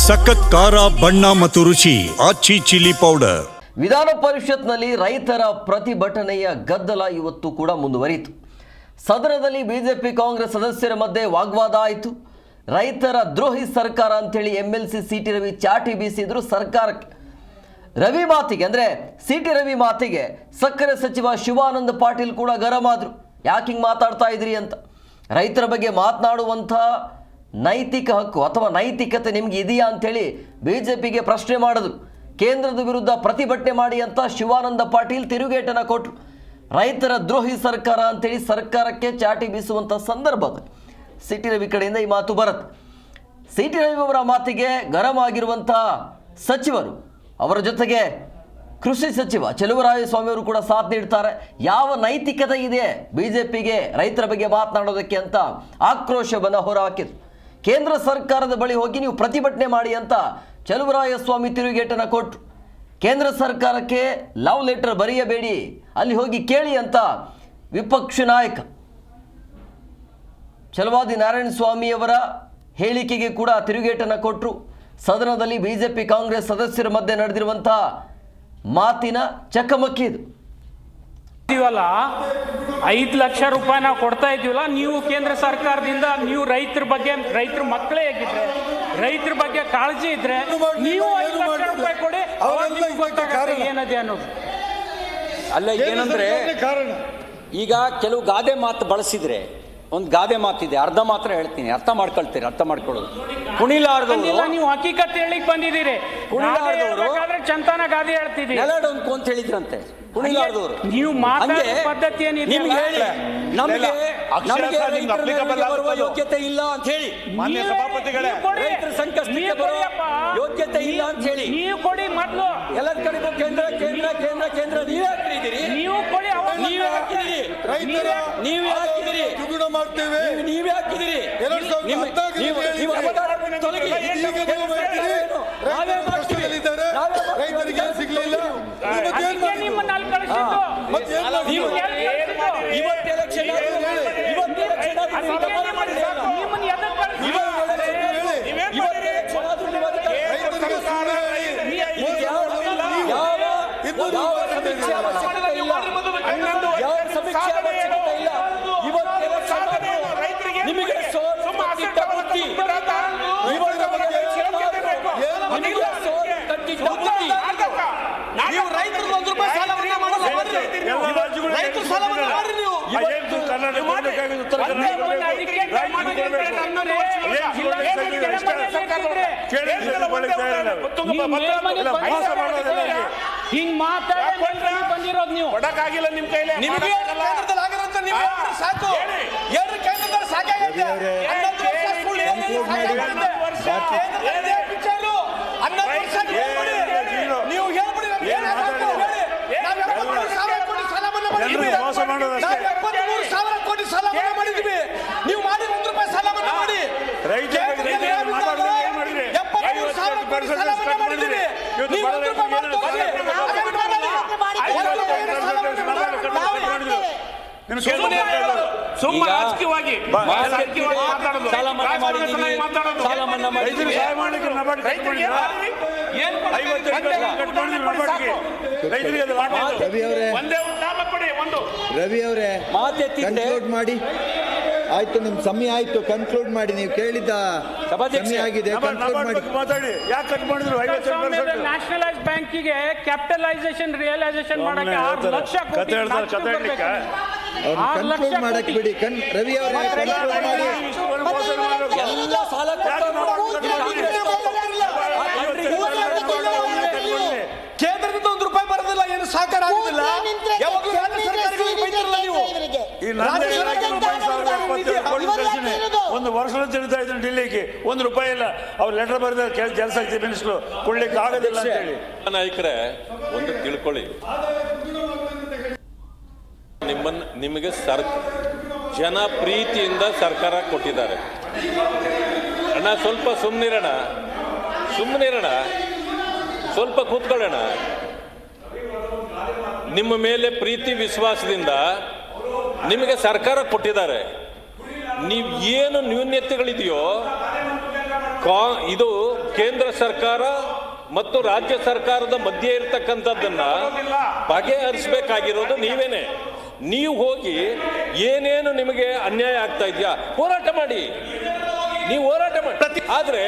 ಸಖತ್ ಖಾರ ಬಣ್ಣ ಮತ್ತು ರುಚಿ ಆಚಿ ಚಿಲ್ಲಿ ಪೌಡರ್. ವಿಧಾನ ಪರಿಷತ್ನಲ್ಲಿ ರೈತರ ಪ್ರತಿಭಟನೆಯ ಗದ್ದಲ ಇವತ್ತು ಕೂಡ ಮುಂದುವರಿಯಿತು. ಸದನದಲ್ಲಿ ಬಿಜೆಪಿ ಕಾಂಗ್ರೆಸ್ ಸದಸ್ಯರ ಮಧ್ಯೆ ವಾಗ್ವಾದ ಆಯಿತು. ರೈತರ ದ್ರೋಹಿ ಸರ್ಕಾರ ಅಂತೇಳಿ MLC ಸಿಟಿ ರವಿ ಚಾಟಿ ಬೀಸಿದ್ರು ಸರ್ಕಾರಕ್ಕೆ. ರವಿ ಮಾತಿಗೆ ಅಂದರೆ ಸಿಟಿ ರವಿ ಮಾತಿಗೆ ಸಕ್ಕರೆ ಸಚಿವ ಶಿವಾನಂದ ಪಾಟೀಲ್ ಕೂಡ ಗರಂ ಆದರು. ಯಾಕೆ ಹಿಂಗೆ ಮಾತಾಡ್ತಾ ಇದ್ರಿ ಅಂತ. ರೈತರ ಬಗ್ಗೆ ಮಾತನಾಡುವಂಥ ನೈತಿಕ ಹಕ್ಕು ಅಥವಾ ನೈತಿಕತೆ ನಿಮ್ಗೆ ಇದೆಯಾ ಅಂಥೇಳಿ ಬಿಜೆಪಿಗೆ ಪ್ರಶ್ನೆ ಮಾಡಿದ್ರು. ಕೇಂದ್ರದ ವಿರುದ್ಧ ಪ್ರತಿಭಟನೆ ಮಾಡಿ ಅಂತ ಶಿವಾನಂದ ಪಾಟೀಲ್ ತಿರುಗೇಟನ್ನು ಕೊಟ್ಟರು. ರೈತರ ದ್ರೋಹಿ ಸರ್ಕಾರ ಅಂತೇಳಿ ಸರ್ಕಾರಕ್ಕೆ ಚಾಟಿ ಬೀಸುವಂಥ ಸಂದರ್ಭದಲ್ಲಿ ಸಿಟಿ ರವಿ ಕಡೆಯಿಂದ ಈ ಮಾತು ಬರುತ್ತೆ. ಸಿಟಿ ರವಿ ಅವರ ಮಾತಿಗೆ ಗರಂ ಆಗಿರುವಂಥ ಸಚಿವರು, ಅವರ ಜೊತೆಗೆ ಕೃಷಿ ಸಚಿವ ಚಲುವರಾಯಸ್ವಾಮಿ ಅವರು ಕೂಡ ಸಾಥ್ ನೀಡ್ತಾರೆ. ಯಾವ ನೈತಿಕತೆ ಇದೆ ಬಿಜೆಪಿಗೆ ರೈತರ ಬಗ್ಗೆ ಮಾತನಾಡೋದಕ್ಕೆ ಅಂತ ಆಕ್ರೋಶವನ್ನು ಹೊರಹಾಕಿದ್ರು. ಕೇಂದ್ರ ಸರ್ಕಾರದ ಬಳಿ ಹೋಗಿ ನೀವು ಪ್ರತಿಭಟನೆ ಮಾಡಿ ಅಂತ ಚಲುವರಾಯಸ್ವಾಮಿ ತಿರುಗೇಟನ್ನು ಕೊಟ್ಟರು. ಕೇಂದ್ರ ಸರ್ಕಾರಕ್ಕೆ ಲವ್ ಲೆಟರ್ ಬರೆಯಬೇಡಿ, ಅಲ್ಲಿ ಹೋಗಿ ಕೇಳಿ ಅಂತ ವಿಪಕ್ಷ ನಾಯಕ ಛಲವಾದಿ ನಾರಾಯಣ ಸ್ವಾಮಿಯವರ ಹೇಳಿಕೆಗೆ ಕೂಡ ತಿರುಗೇಟನ್ನು ಕೊಟ್ಟರು. ಸದನದಲ್ಲಿ ಬಿಜೆಪಿ ಕಾಂಗ್ರೆಸ್ ಸದಸ್ಯರ ಮಧ್ಯೆ ನಡೆದಿರುವಂಥ ಮಾತಿನ ಚಕಮಕಿ ಇದು. 5 ಲಕ್ಷ ರೂಪಾಯಿ ನಾವು ಕೊಡ್ತಾ ಇದೀವಲ್ಲ, ನೀವು ಕೇಂದ್ರ ಸರ್ಕಾರದಿಂದ ನೀವು ರೈತರ ಮಕ್ಕಳೇ ಹೇಗಿದ್ರೆ ರೈತರ ಬಗ್ಗೆ ಕಾಳಜಿ ಇದ್ರೆ ನೀವು 5 ಲಕ್ಷ ರೂಪಾಯಿ ಕೊಡಿ, ಏನದೆ ಅನ್ನೋದು ಅಲ್ಲ. ಏನಂದ್ರೆ ಈಗ ಕೆಲವು ಗಾದೆ ಮಾತು ಬಳಸಿದ್ರೆ, ಒಂದು ಗಾದೆ ಮಾತಿದೆ, ಅರ್ಧ ಮಾತ್ರ ಹೇಳ್ತೀನಿ, ಅರ್ಥ ಮಾಡ್ಕೊಳ್ತೀರಿ, ಅರ್ಥ ಮಾಡ್ಕೊಳ್ಳೋದು. ಕುಣಿಲಾರ್ದವರು ನೀವು ಹಕೀಕತ್ ಹೇಳಿಕ್ ಬಂದಿದ್ದೀರಿ. ಕುಣಿಲಾರ್ದವರು ಚಂತಾನ ಗಾದೆ ಹೇಳ್ತಿದ್ದೀರಿ, ನೆಲಡೊಂಕು ಅಂತ ಹೇಳಿದ್ರಂತೆ. ಕುಣಿಲಾರ್ದವರು ನೀವು ಮಾತಾಡೋ ಪದ್ಧತಿ ಏನಿದೆ ನಿಮ್ಗೆ ಹೇಳಿ, ನಮಗೆ ಬರುವ ಯೋಗ್ಯತೆ ಇಲ್ಲ ಅಂತ ಹೇಳಿ, ಮಾನ್ಯ ಸಭಾಪತಿಗಳೇ, ರೈತರ ಸಂಕಷ್ಟಕ್ಕೆ ಬರುವ ಯೋಗ್ಯತೆ ಇಲ್ಲ ಅಂತ ಹೇಳಿ ನೀವು ಕೊಡಿ. ಮೊದಲು ಎಲ್ಲರ ಕಡೆಗೂ ಕೇಂದ್ರ ಕೇಂದ್ರ ಕೇಂದ್ರ ಕೇಂದ್ರ ನೀವೇ ಹಾಕಿದ್ದೀರಿ, ನೀವು ಕೊಡಿ, ನೀವೇ ಹಾಕಿದಿರಿ, ನೀವೇ ಹಾಕಿದಿರಿ, ಮಾಡ್ತೇವೆ, ನೀವೇ ಹಾಕಿದಿರಿ. ರೈತರಿಗೆ ಸಿಗಲಿಲ್ಲ. ಇವತ್ತು ಎಲೆಕ್ಷನ್ ಹಿಂಗ್ ಬಂದಿರೋದು ನೀವು ಕೊಡಕ್ಕಾಗಿಲ್ಲ ನಿಮ್ ಕೈಲಿ. ನಿಮಗೆ ಸಾಕು, ಎರಡು ಕೇಂದ್ರದಲ್ಲಿ ಸಾಕಾಗುತ್ತೆ. ನೀವು ಹೇಳ್ಬಿಡಿ, ಮೋಸ ಮಾಡೋದು 73,000 ಕೋಟಿ ಸಾಲ ಮನ್ನಾ ಮಾಡಿದ್ವಿ. ನೀವು ಮಾಡಿ 1 ರೂಪಾಯಿ ಸಾಲ ಮನ್ನಾ ಮಾಡಿ. ರಾಜಕೀಯವಾಗಿ ಸಾಲ ಮನ್ನಾ ಮಾಡಿದ್ದೀವಿ, ಸಾಲ ಮನ್ನಾ ಮಾಡಿದ್ದೀವಿ. ರವಿ ಅವರೇ ಕನ್ಕ್ಲೂಡ್ ಮಾಡಿ. ಆಯ್ತು, ನಿಮ್ ಸಮಯ ಆಯ್ತು, ಕನ್ಕ್ಲೂಡ್ ಮಾಡಿ. ನೀವು ಕೇಳಿದ್ದ ಸಮಯ ಆಗಿದೆ, ಕನ್ಕ್ಲೂಡ್ ಮಾಡಿ. ಮಾತಾಡಿ. ಯಾಕೆ ಕಟ್ ಮಾಡಿದ್ರು? ನ್ಯಾಷನಲೈಸ್ ಬ್ಯಾಂಕಿಗೆ ಕ್ಯಾಪಿಟಲೈಸೇಷನ್ ರಿಯಲೈಸೇಷನ್ ಮಾಡಕ್ಕೆ 6 ಲಕ್ಷ ಕೋಟಿ ಕನ್ಕ್ಲೂಡ್ ಮಾಡಕ್ ಬಿಡಿ. ರವಿ ಅವರೇ ಕನ್ಕ್ಲೂಡ್ ಮಾಡಿ. ಎಲ್ಲ ಸಾಲ ಕೇಂದ್ರದಿಂದ 1 ರೂಪಾಯಿ ಬರೋದಿಲ್ಲ, ಏನು ಸಾಕಾರ ಆಗುದಿಲ್ಲ. ಒಂದು ವರ್ಷದ ತಿಳಿತಾ ಇದ್ದೀನಿ ಡೆಲ್ಲಿಗೆ, 1 ರೂಪಾಯಿ ಇಲ್ಲ. ಅವ್ರು ಲೆಟರ್ ಬರೆದ ಜಲಶಕ್ತಿ ಮಿನಿಸ್ಟ್ರು ಕೊಡ್ಲಿಕ್ಕೆ ಆಗೋದಿಲ್ಲ ಅಂತ ಹೇಳಿ. ನಾಯಕರೇ, ಒಂದು ತಿಳ್ಕೊಳ್ಳಿ, ನಿಮಗೆ ಜನ ಪ್ರೀತಿಯಿಂದ ಸರ್ಕಾರ ಕೊಟ್ಟಿದ್ದಾರೆ. ಅಣ್ಣ ಸ್ವಲ್ಪ ಸುಮ್ಮನಿರೋಣ, ಸ್ವಲ್ಪ ಕೂತ್ಕೊಳ್ಳೋಣ. ನಿಮ್ಮ ಮೇಲೆ ಪ್ರೀತಿ ವಿಶ್ವಾಸದಿಂದ ನಿಮಗೆ ಸರ್ಕಾರ ಕೊಟ್ಟಿದ್ದಾರೆ. ನೀವು ಏನು ನ್ಯೂನ್ಯತೆಗಳಿದೆಯೋ ಇದು ಕೇಂದ್ರ ಸರ್ಕಾರ ಮತ್ತು ರಾಜ್ಯ ಸರ್ಕಾರದ ಮಧ್ಯೆ ಇರ್ತಕ್ಕಂಥದ್ದನ್ನ ಬಗೆಹರಿಸಬೇಕಾಗಿರೋದು ನೀವೇನೆ. ನೀವು ಹೋಗಿ ಏನೇನು ನಿಮಗೆ ಅನ್ಯಾಯ ಆಗ್ತಾ ಇದೆಯಾ ಹೋರಾಟ ಮಾಡಿ, ನೀವು ಹೋರಾಟ ಮಾಡಿ. ಆದ್ರೆ